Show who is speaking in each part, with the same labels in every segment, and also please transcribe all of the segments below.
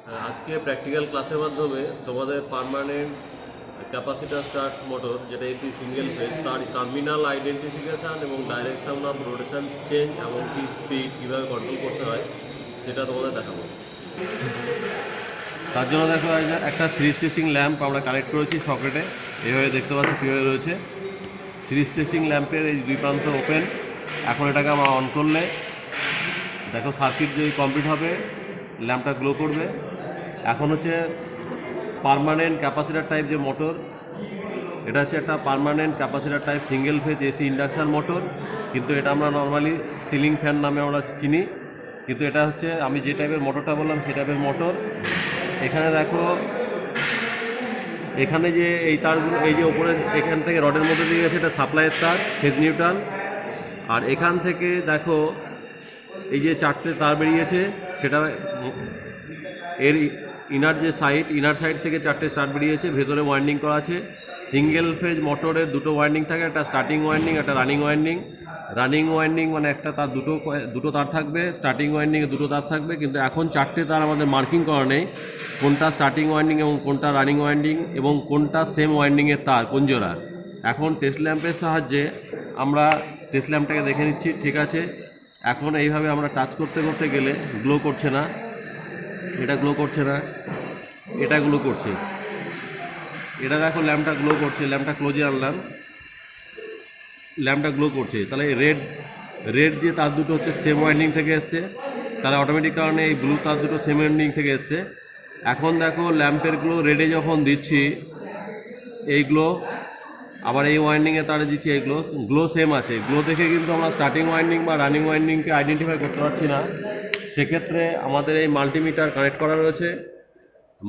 Speaker 1: আজকে প্র্যাকটিক্যাল ক্লাসের মাধ্যমে তোমাদের পার্মানেন্ট ক্যাপাসিটার স্টার্ট মোটর যেটা এসি সিঙ্গেল ফেজ তার টার্মিনাল আইডেন্টিফিকেশান এবং ডাইরেকশন অফ রোটেশন চেঞ্জ এমনকি স্পিড কীভাবে কন্ট্রোল করতে হয় সেটা তোমাদের দেখাবো। তার জন্য দেখো একটা সিরিজ টেস্টিং ল্যাম্প আমরা কানেক্ট করেছি সকেটে, এইভাবে দেখতে পাচ্ছি কীভাবে রয়েছে। সিরিজ টেস্টিং ল্যাম্পের এই দুই প্রান্ত ওপেন। এখন এটাকে আমরা অন করলে দেখো সার্কিট যদি কমপ্লিট হবে ল্যাম্পটা গ্লো করবে। এখন হচ্ছে পার্মানেন্ট ক্যাপাসিটার টাইপ যে মোটর, এটা হচ্ছে একটা permanent capacitor type single phase AC induction motor, কিন্তু এটা আমরা নর্মালি সিলিং ফ্যান নামে আমরা চিনি, কিন্তু এটা হচ্ছে আমি যে টাইপের মোটরটা বললাম সেই টাইপের মোটর। এখানে দেখো এখানে যে এই তারগুলো, এই যে ওপরে এখান থেকে রডের মধ্যে দিয়ে গেছে এটা সাপ্লাইয়ের তার ফেজ নিউট্রাল, আর এখান থেকে দেখো এই যে চারটে তার বেরিয়েছে সেটা এর ইনার সাইড থেকে চারটে স্টার্ট বেরিয়েছে, ভেতরে ওয়াইন্ডিং করা আছে। সিঙ্গেল ফেজ মোটরের দুটো ওয়াইন্ডিং থাকে, একটা স্টার্টিং ওয়াইন্ডিং একটা রানিং ওয়াইন্ডিং। রানিং ওয়াইন্ডিং মানে একটা তার দুটো তার থাকবে, স্টার্টিং ওয়াইন্ডিংয়ে দুটো তার থাকবে, কিন্তু এখন চারটে তার আমাদের মার্কিং করা নেই কোনটা স্টার্টিং ওয়াইন্ডিং এবং কোনটা রানিং ওয়াইন্ডিং এবং কোনটা সেম ওয়াইন্ডিংয়ের তার কোন জোড়া। এখন টেস্ট ল্যাম্পের সাহায্যে আমরা টেস্ট ল্যাম্পটাকে দেখে নিচ্ছি। ঠিক আছে, এখন এইভাবে আমরা টাচ করতে করতে গেলে গ্লো করছে না, এটা গ্লো করছে না, এটা গ্লো করছে, এটা দেখো ল্যাম্পটা গ্লো করছে। ল্যাম্পটা ক্লোজে আনলাম, ল্যাম্পটা গ্লো করছে। তাহলে রেড যে তার দুটো হচ্ছে সেম ওয়াইন্ডিং থেকে এসছে, তাহলে অটোমেটিক কারণে এই ব্লু তার দুটো সেম ওয়াইন্ডিং থেকে এসছে। এখন দেখো ল্যাম্পের গ্লো রেডে যখন দিচ্ছি এইগুলো, আবার এই ওয়াইন্ডিংয়ে তারে দিচ্ছি, এই গ্লো সেম আছে। গ্লো দেখে কিন্তু আমরা স্টার্টিং ওয়াইন্ডিং বা রানিং ওয়াইন্ডিংকে আইডেন্টিফাই করতে পারছি না। সেক্ষেত্রে আমাদের এই মাল্টিমিটার কানেক্ট করা রয়েছে।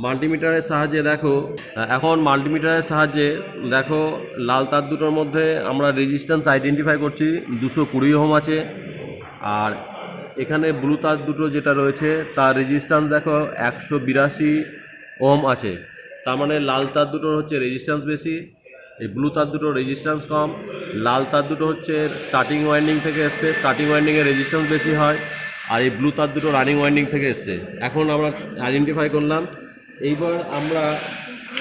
Speaker 1: মাল্টিমিটারের সাহায্যে দেখো, এখন মাল্টিমিটারের সাহায্যে দেখো লাল তার দুটোর মধ্যে আমরা রেজিস্ট্যান্স আইডেন্টিফাই করছি 220 ওহম আছে, আর এখানে ব্লু তার দুটো যেটা রয়েছে তার রেজিস্ট্যান্স দেখো 182 ওহম আছে। তার মানে লাল তার দুটোর হচ্ছে রেজিস্ট্যান্স বেশি, এই ব্লু তার দুটো রেজিস্ট্যান্স কম। লাল তার দুটো হচ্ছে স্টার্টিং ওয়াইন্ডিং থেকে এসছে, স্টার্টিং ওয়াইন্ডিংয়ের রেজিস্ট্যান্স বেশি হয়, আর এই ব্লু তার দুটো রানিং ওয়াইন্ডিং থেকে এসছে। এখন আমরা আইডেন্টিফাই করলাম। এইবার আমরা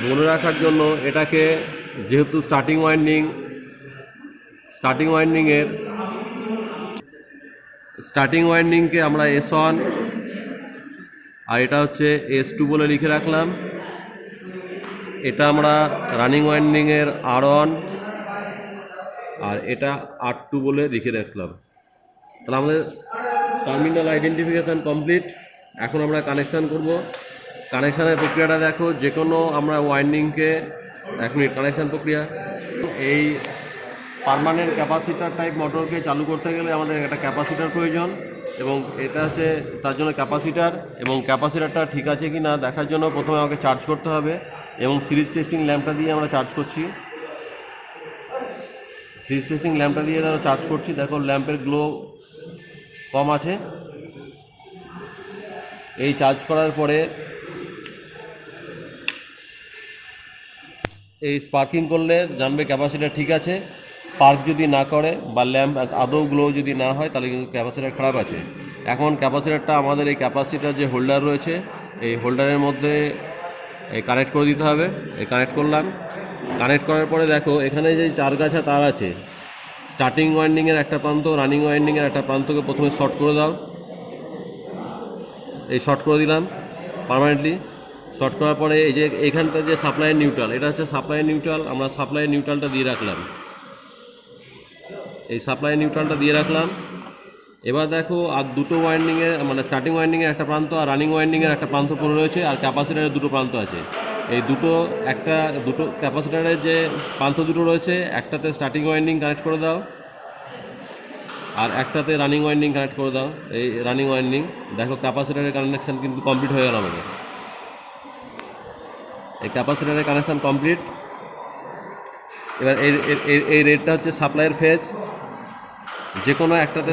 Speaker 1: মনে রাখার জন্য এটাকে, যেহেতু স্টার্টিং ওয়াইন্ডিংকে আমরা S1 আর এটা হচ্ছে S2 বলে লিখে রাখলাম। এটা আমরা রানিং ওয়াইন্ডিংয়ের R1 আর এটা R2 বলে লিখে রাখলাম। তাহলে আমাদের টার্মিনাল আইডেন্টিফিকেশান কমপ্লিট। এখন আমরা কানেকশান করব। কানেকশানের প্রক্রিয়াটা দেখো, যে কোনো আমরা ওয়াইন্ডিংকে 1 মিনিট কানেকশান প্রক্রিয়া। এই পার্মানেন্ট ক্যাপাসিটার টাইপ মোটরকে চালু করতে গেলে আমাদের একটা ক্যাপাসিটার প্রয়োজন, এবং এটা হচ্ছে তার জন্য ক্যাপাসিটার, এবং ক্যাপাসিটারটা ঠিক আছে কি না দেখার জন্য প্রথমে আমাকে চার্জ করতে হবে, এবং সিরিজ টেস্টিং ল্যাম্পটা দিয়ে আমরা চার্জ করছি। সিরিজ টেস্টিং ল্যাম্পটা দিয়ে আমরা চার্জ করছি। দেখো ল্যাম্পের গ্লো কম আছে। এই চার্জ করার পরে এই স্পার্কিং করলে জানবে ক্যাপাসিটার ঠিক আছে। স্পার্ক যদি না করে বা ল্যাম্প আদৌ গ্লো যদি না হয় তাহলে কিন্তু ক্যাপাসিটার খারাপ আছে। এখন ক্যাপাসিটারটা আমাদের এই ক্যাপাসিটার যে হোল্ডার রয়েছে এই হোল্ডারের মধ্যে কানেক্ট করে দিতে হবে। এই কানেক্ট করলাম। কানেক্ট করার পরে দেখো এখানে যে 4 গাছা তার আছে, স্টার্টিং ওয়াইন্ডিংয়ের একটা প্রান্ত, রানিং ওয়াইন্ডিংয়ের একটা প্রান্তকে প্রথমে শর্ট করে দাও। এই শর্ট করে দিলাম পার্মানেন্টলি। শর্ট করার পরে এই যে এখানটা যে সাপ্লাই নিউট্রাল, এটা হচ্ছে সাপ্লাই নিউট্রাল, আমরা সাপ্লাই নিউট্রালটা দিয়ে রাখলাম। এই সাপ্লাই নিউট্রালটা দিয়ে রাখলাম। এবার দেখো আর দুটো ওয়াইন্ডিংয়ে, মানে স্টার্টিং ওয়াইন্ডিংয়ের একটা প্রান্ত আর রানিং ওয়াইন্ডিংয়ের একটা প্রান্ত পড়ে রয়েছে, আর ক্যাপাসিটারের দুটো প্রান্ত আছে। এই দুটো ক্যাপাসিটারের যে প্রান্ত দুটো রয়েছে, একটাতে স্টার্টিং ওয়াইন্ডিং কানেক্ট করে দাও আর একটাতে রানিং ওয়াইন্ডিং কানেক্ট করে দাও। এই রানিং ওয়াইন্ডিং দেখো ক্যাপাসিটারের কানেকশান কিন্তু কমপ্লিট হয়ে গেল আমাদের। এই ক্যাপাসিটারের কানেকশান কমপ্লিট। এবার এই রেডটা হচ্ছে সাপ্লাইয়ের ফেজ, যে কোনো একটাতে।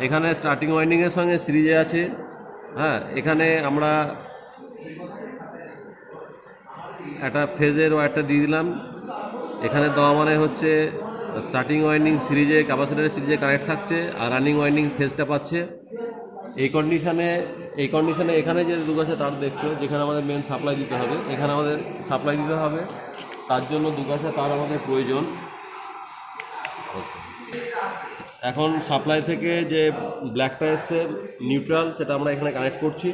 Speaker 1: এখানে স্টার্টিং ওয়াইন্ডিংয়ের সঙ্গে সিরিজে আছে। হ্যাঁ, এখানে আমরা একটা ফেজের ওয়্যারটা দিয়ে দিলাম। এখানে দেওয়া মানে হচ্ছে স্টার্টিং ওয়াইন্ডিং সিরিজে, ক্যাপাসিটারের সিরিজে কানেক্ট থাকছে, আর রানিং ওয়াইন্ডিং ফেজটা পাচ্ছে। এই কন্ডিশানে এই কন্ডিশনে এখানে যে দুগাছা তার দেখছো, যেখানে আমাদের মেন সাপ্লাই দিতে হবে, এখানে আমাদের সাপ্লাই দিতে হবে, তার জন্য দুগাছা তার আমাদের প্রয়োজন। এখন সাপ্লাই থেকে যে ব্ল্যাকটা এসছে নিউট্রাল, সেটা আমরা এখানে কানেক্ট করছি,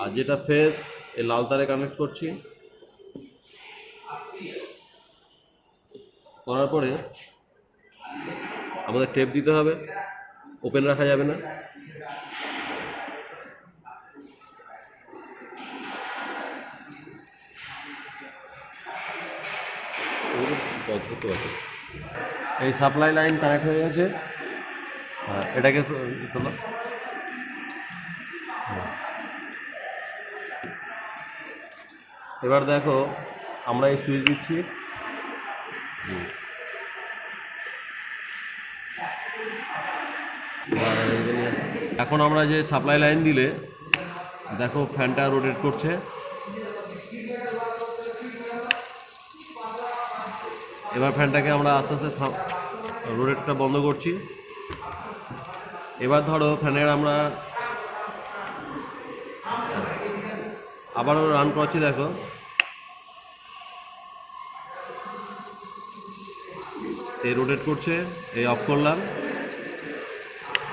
Speaker 1: আর যেটা ফেজ এই লাল তারে কানেক্ট করছি। করার পরে আমাদের টেপ দিতে হবে, ওপেন রাখা যাবে না। এই সাপ্লাই লাইন কানেক্ট হয়ে গেছে, এটাকে তোলো। এবার দেখো আমরা এই সুইচ দিচ্ছি, এখন আমরা যে সাপ্লাই লাইন দিলে দেখো ফ্যানটা রোটেট করছে। এবার ফ্যানটাকে আমরা আস্তে আস্তে রোটেটটা বন্ধ করছি। এবার ধরো ফ্যানের আমরা আবারও রান করছি, দেখো এই রোটেট করছে, এই অফ করলাম।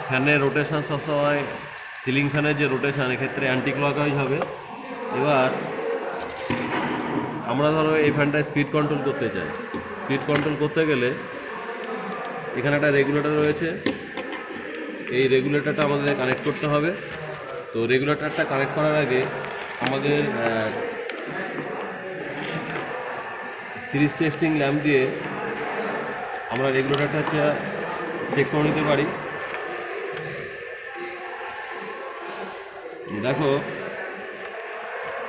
Speaker 1: ফ্যানের রোটেশন সবসময় সিলিং ফ্যানের যে রোটেশন, এক্ষেত্রে অ্যান্টি ক্লকওয়াইজ হবে। এবার আমরা ধরো এই ফ্যানটা স্পিড কন্ট্রোল করতে চাই। স্পিড কন্ট্রোল করতে গেলে এখানে একটা রেগুলেটর রয়েছে, এই রেগুলেটরটা আমাদের কানেক্ট করতে হবে। তো রেগুলেটরটা কানেক্ট করার আগে আমাদের সিরিজ টেস্টিং ল্যাম্প দিয়ে আমরা রেগুলেটরটা চেক করে নিতে পারি। দেখো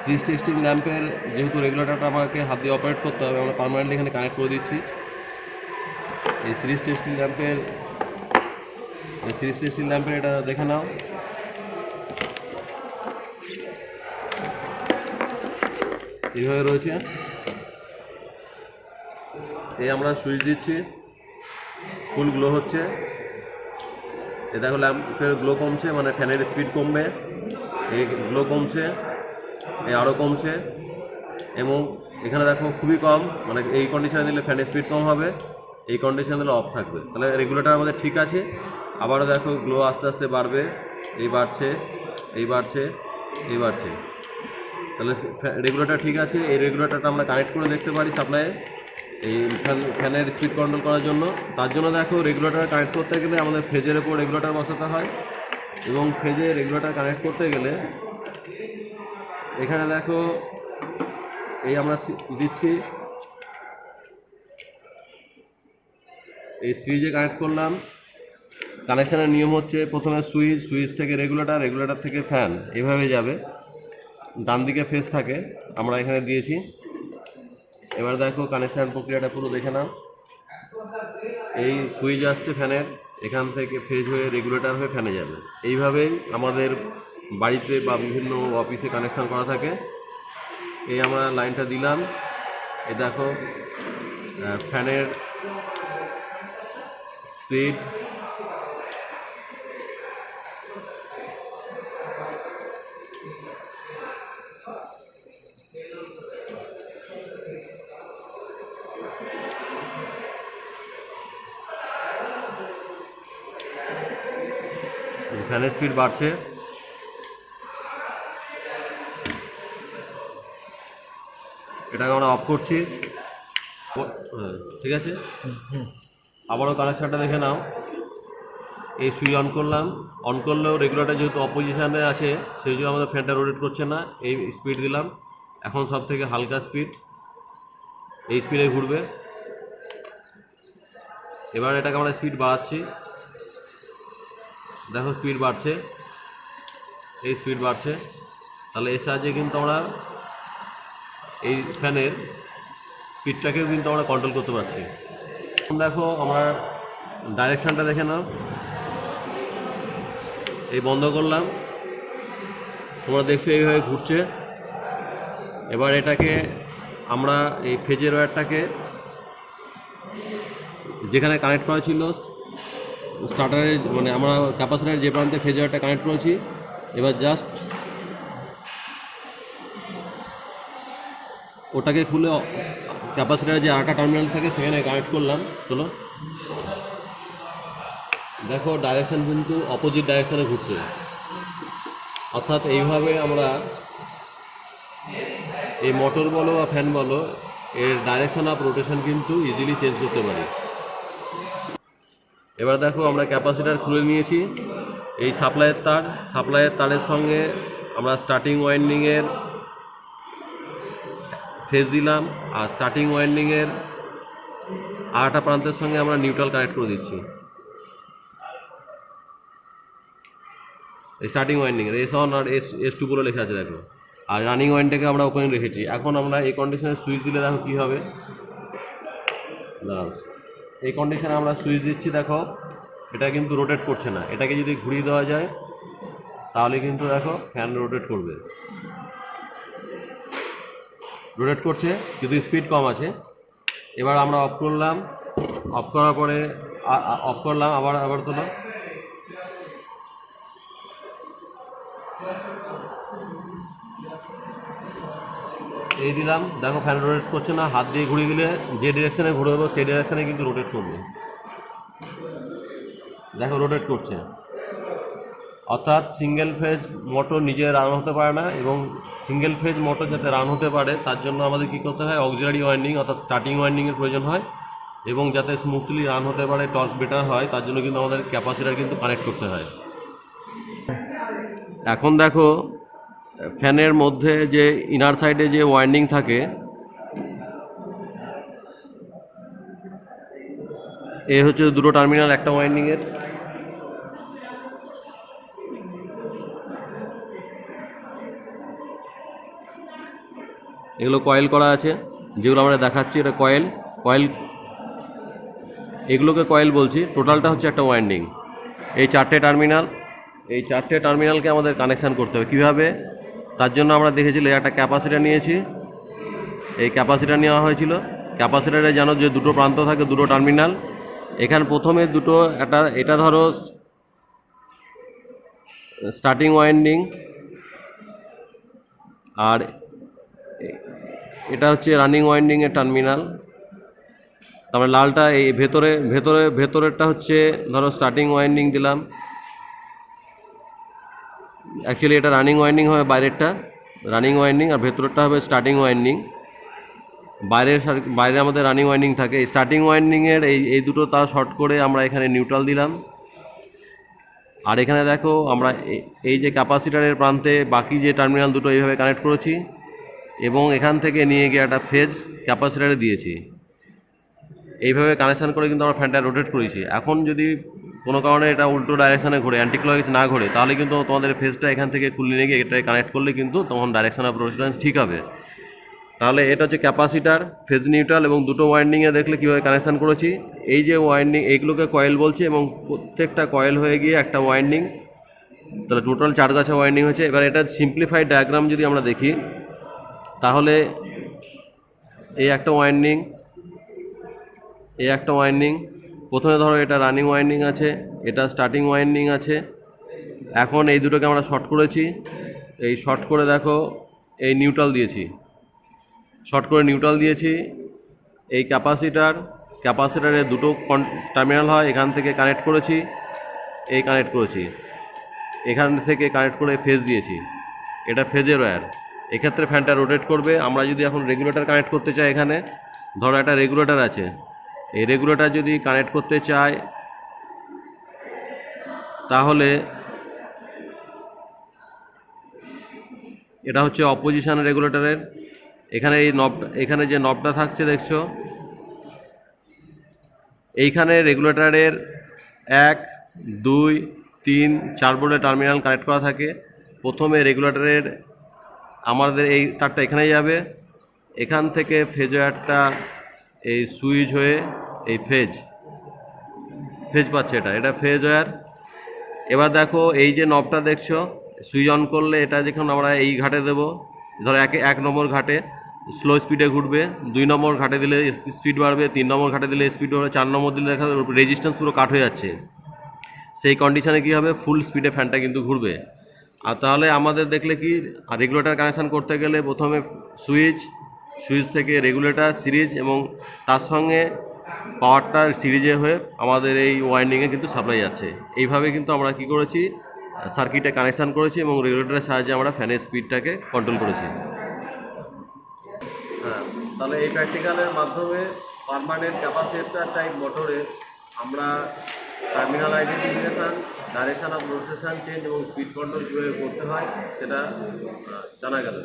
Speaker 1: সিরিজ টেস্টিং ল্যাম্পের যেহেতু রেগুলেটরটা আমাকে হাত দিয়ে অপারেট করতে হবে, আমরা পার্মানেন্টলি এখানে কানেক্ট করে দিচ্ছি। এই সিরিজ টেস্টিং ল্যাম্পের এটা দেখে নাও। এইভাবে রয়েছে, এই আমরা সুইচ দিচ্ছি, ফুল গ্লো হচ্ছে। এ দেখো ল্যাম্পের গ্লো কমছে, মানে ফ্যানের স্পিড কমবে, এই গ্লো কমছে, এই আরও কমছে। এবং এখানে দেখো খুবই কম, মানে এই কন্ডিশনে দিলে ফ্যানের স্পিড কম হবে, এই কন্ডিশনে দিলে অফ থাকবে। তাহলে রেগুলেটর আমাদের ঠিক আছে। আবারও দেখো গ্লো আস্তে আস্তে বাড়বে, এই বাড়ছে, এই বাড়ছে, এই বাড়ছে। তাহলে রেগুলেটর ঠিক আছে। এই রেগুলেটরটা আমরা কানেক্ট করে দেখতে পারি সাপ্লাইয়ে, এই ফ্যানের স্পিড কন্ট্রোল করার জন্য। তার জন্য দেখো রেগুলেটর কানেক্ট করতে গেলে আমাদের ফেজের উপর রেগুলেটর বসাতে হয়, এবং ফেজে রেগুলেটর কানেক্ট করতে গেলে এখানে দেখো এই আমরা দিচ্ছি, এই সুইচে কানেক্ট করলাম। কানেকশানের নিয়ম হচ্ছে প্রথমে সুইচ থেকে রেগুলেটর থেকে ফ্যান, এভাবে যাবে। ডান দিকে ফেজ থাকে, আমরা এখানে দিয়েছি। এবার দেখো কানেকশান প্রক্রিয়াটা পুরো দেখে নাও। এই সুইচ আসছে ফ্যানের, এখান থেকে ফেজ হয়ে রেগুলেটর হয়ে ফ্যানে যাবে। এইভাবেই আমাদের বাড়িতে বা বিভিন্ন অফিসে কানেকশান করা থাকে। এই আমরা লাইনটা দিলাম, এই দেখো ফ্যানের স্পিড, ফ্যানের স্পিড বাড়ছে। এটাকে আমরা অফ করছি, ঠিক আছে। আবারও কানেকশানটা দেখে নাও। এই সুইচ অন করলাম, অন করলেও রেগুলেটর যেহেতু অপোজিশানে আছে, সেই জন্য আমাদের ফ্যানটা রোটেট করছে না। এই স্পিড দিলাম, এখন সব থেকে হালকা স্পিড, এই স্পিডে ঘুরবে। এবার এটাকে আমরা স্পিড বাড়াচ্ছি, দেখো স্পিড বাড়ছে, এই স্পিড বাড়ছে। তাহলে এর সাহায্যে কিন্তু আমরা এই ফ্যানের স্পিডটাকেও কিন্তু আমরা কন্ট্রোল করতে পারছি। দেখো আমরা ডাইরেকশানটা দেখে নাও, এই বন্ধ করলাম, তোমরা দেখছো এইভাবে ঘুরছে। এবার এটাকে আমরা এই ফেজের ওয়্যারটাকে যেখানে কানেক্ট করা ছিল স্টার্টারের মানে আমরা ক্যাপাসিটারের যে প্রান্তে ফেজ ওয়্যারটা কানেক্ট করেছি, এবার জাস্ট ওটাকে খুলে ক্যাপাসিটারের যে আরেকটা টার্মিনাল থাকে সেখানে কানেক্ট করলাম। চলো দেখো ডাইরেকশান কিন্তু অপোজিট ডাইরেকশানে ঘুরছে, অর্থাৎ এইভাবে আমরা এই মোটর বলো বা ফ্যান বলো এর ডাইরেকশন অফ রোটেশন কিন্তু ইজিলি চেঞ্জ করতে পারি। এবার দেখো আমরা ক্যাপাসিটার খুলে নিয়েছি, এই সাপ্লাইয়ের তারের সঙ্গে আমরা স্টার্টিং ওয়াইন্ডিংয়ের ফেজ দিলাম, আর স্টার্টিং ওয়াইন্ডিংয়ের আরেকটা প্রান্তের সঙ্গে আমরা নিউট্রাল কানেক্ট করে দিচ্ছি। স্টার্টিং ওয়াইন্ডিংয়ের S1 আর S2 বলে লেখা আছে দেখো, আর রানিং ওয়াইন্ডটাকে আমরা ওপেন রেখেছি। এখন আমরা এই কন্ডিশনে সুইচ দিলে দেখো কী হবে, এই কন্ডিশনে আমরা সুইচ দিচ্ছি, দেখো এটা কিন্তু রোটেট করছে না। এটাকে যদি ঘুরিয়ে দেওয়া যায় তাহলে কিন্তু দেখো ফ্যান রোটেট করবে, রোটেট করছে কিন্তু স্পিড কম আছে। এবার আমরা অফ করলাম, অফ করার পরে অফ করলাম, আবার তোলো, এই দিলাম, দেখো ফ্যান রোটেট করছে না। হাত দিয়ে ঘুরিয়ে দিলে যে ডিরেকশানে ঘুরে দেবো সেই ডিরেকশানে কিন্তু রোটেট করবে, দেখো রোটেট করছে। অর্থাৎ সিঙ্গেল ফেজ মোটর নিজে রান হতে পারে না, এবং সিঙ্গেল ফেজ মোটর যাতে রান হতে পারে তার জন্য আমাদের কী করতে হয়, অক্সিলারি ওয়াইন্ডিং অর্থাৎ স্টার্টিং ওয়াইন্ডিংয়ের প্রয়োজন হয়, এবং যাতে স্মুথলি রান হতে পারে, টর্ক বেটার হয়, তার জন্য কিন্তু আমাদের ক্যাপাসিটার কিন্তু কানেক্ট করতে হয়। এখন দেখো ফ্যানের মধ্যে যে ইনার সাইডে যে ওয়াইন্ডিং থাকে, এ হচ্ছে দুটো টার্মিনাল একটা ওয়াইন্ডিংয়ের। এগুলো কয়েল করা আছে, যেগুলো আমরা দেখাচ্ছি এটা কয়েল, এগুলোকে কয়েল বলছি। টোটালটা হচ্ছে একটা ওয়াইন্ডিং। এই চারটে টার্মিনালকে আমাদের কানেকশান করতে হবে। কীভাবে? তার জন্য আমরা দেখেছিলাম একটা ক্যাপাসিটার নিয়েছি, এই ক্যাপাসিটার নেওয়া হয়েছিল। ক্যাপাসিটারে জানো যে দুটো প্রান্ত থাকে, দুটো টার্মিনাল। এখানে প্রথমে দুটো, এটা ধরো স্টার্টিং ওয়াইন্ডিং, আর এটা হচ্ছে রানিং ওয়াইন্ডিংয়ের টার্মিনাল। তারপরে লালটা এই ভেতরেরটা হচ্ছে ধরো স্টার্টিং ওয়াইন্ডিং দিলাম। অ্যাকচুয়ালি এটা রানিং ওয়াইন্ডিং হবে, বাইরেরটা রানিং ওয়াইন্ডিং আর ভেতরেরটা হবে স্টার্টিং ওয়াইন্ডিং। বাইরে আমাদের রানিং ওয়াইন্ডিং থাকে। এই স্টার্টিং ওয়াইন্ডিংয়ের এই দুটো তার শর্ট করে আমরা এখানে নিউট্রাল দিলাম। আর এখানে দেখো আমরা এই যে ক্যাপাসিটারের প্রান্তে বাকি যে টার্মিনাল দুটো এইভাবে কানেক্ট করেছি, এবং এখান থেকে নিয়ে গিয়ে একটা ফেজ ক্যাপাসিটারে দিয়েছি। এইভাবে কানেকশান করে কিন্তু আমরা ফ্যানটা রোটেট করেছি। এখন যদি কোনো কারণে এটা উল্টো ডাইরেকশানে ঘোরে, অ্যান্টি ক্লকওয়াইজ না ঘোরে, তাহলে কিন্তু তোমাদের ফেজটা এখান থেকে খুলে নিয়ে গিয়ে এটাকে কানেক্ট করলে কিন্তু তখন ডাইরেকশান অফ রোটেশন ঠিক হবে। তাহলে এটা হচ্ছে ক্যাপাসিটার, ফেজ নিউট্রাল, এবং দুটো ওয়াইন্ডিংয়ে দেখলে কীভাবে কানেকশান করেছি। এই যে ওয়াইন্ডিং, এইগুলোকে কয়েল বলছি, এবং প্রত্যেকটা কয়েল হয়ে গিয়ে একটা ওয়াইন্ডিং। তাহলে টোটাল 4 গাছা ওয়াইন্ডিং হয়েছে। এবার এটা সিম্পলিফাইড ডায়াগ্রাম যদি আমরা দেখি, তাহলে এই একটা ওয়াইন্ডিং, প্রথমে ধরো এটা রানিং ওয়াইন্ডিং আছে, এটা স্টার্টিং ওয়াইন্ডিং আছে। এখন এই দুটোকে আমরা শর্ট করেছি, এই শর্ট করে দেখো এই নিউট্রাল দিয়েছি, এই ক্যাপাসিটারের দুটো টার্মিনাল হয়, এখান থেকে কানেক্ট করেছি, এখান থেকে কানেক্ট করে ফেজ দিয়েছি। এটা ফেজের ওয়্যার, এক্ষেত্রে ফ্যানটা রোটেট করবে। আমরা যদি এখন রেগুলেটর কানেক্ট করতে চাই, এখানে ধরো একটা রেগুলেটর আছে, এই রেগুলেটর যদি কানেক্ট করতে চাই তাহলে এটা হচ্ছে অপোজিশন রেগুলেটরের। এখানে যে নবটা থাকছে দেখছো, এইখানে রেগুলেটরের 1, 2, 3, 4 বোর্ডে টার্মিনাল কানেক্ট করা থাকে। প্রথমে রেগুলেটরের আমাদের এই তারটা এখানে যাবে, এখান থেকে ফেজ ওয়্যারটা এই সুইচ হয়ে এই ফেজ পাচ্ছে, এটা ফেজ ওয়্যার। এবার দেখো এই যে নবটা দেখছো, সুইচ অন করলে এটা যখন আমরা এই ঘাটে দেবো, ধরো 1 নম্বর ঘাটে স্লো স্পিডে ঘুরবে, 2 নম্বর ঘাটে দিলে স্পিড বাড়বে, 3 নম্বর ঘাটে দিলে স্পিড বাড়বে, 4 নম্বর দিলে দেখা রেজিস্ট্যান্স পুরো কাট হয়ে যাচ্ছে। সেই কন্ডিশনে কী হবে, ফুল স্পিডে ফ্যানটা কিন্তু ঘুরবে। আর তাহলে আমাদের দেখলে কি, রেগুলেটর কানেকশান করতে গেলে প্রথমে সুইচ থেকে রেগুলেটর সিরিজ এবং তার সঙ্গে পাওয়ারটা সিরিজে হয়ে আমাদের এই ওয়াইন্ডিংয়ে কিন্তু সাপ্লাই যাচ্ছে। এইভাবে কিন্তু আমরা কি করেছি, সার্কিটে কানেকশান করেছি এবং রেগুলেটরের সাহায্যে আমরা ফ্যানের স্পিডটাকে কন্ট্রোল করেছি। হ্যাঁ, তাহলে এই প্র্যাকটিক্যালের মাধ্যমে পার্মানেন্ট ক্যাপাসিটর টাইপ মোটরে আমরা terminal identification, direction of rotation change এবং স্পিড কন্ট্রোল কীভাবে করতে হয় সেটা জানা গেল।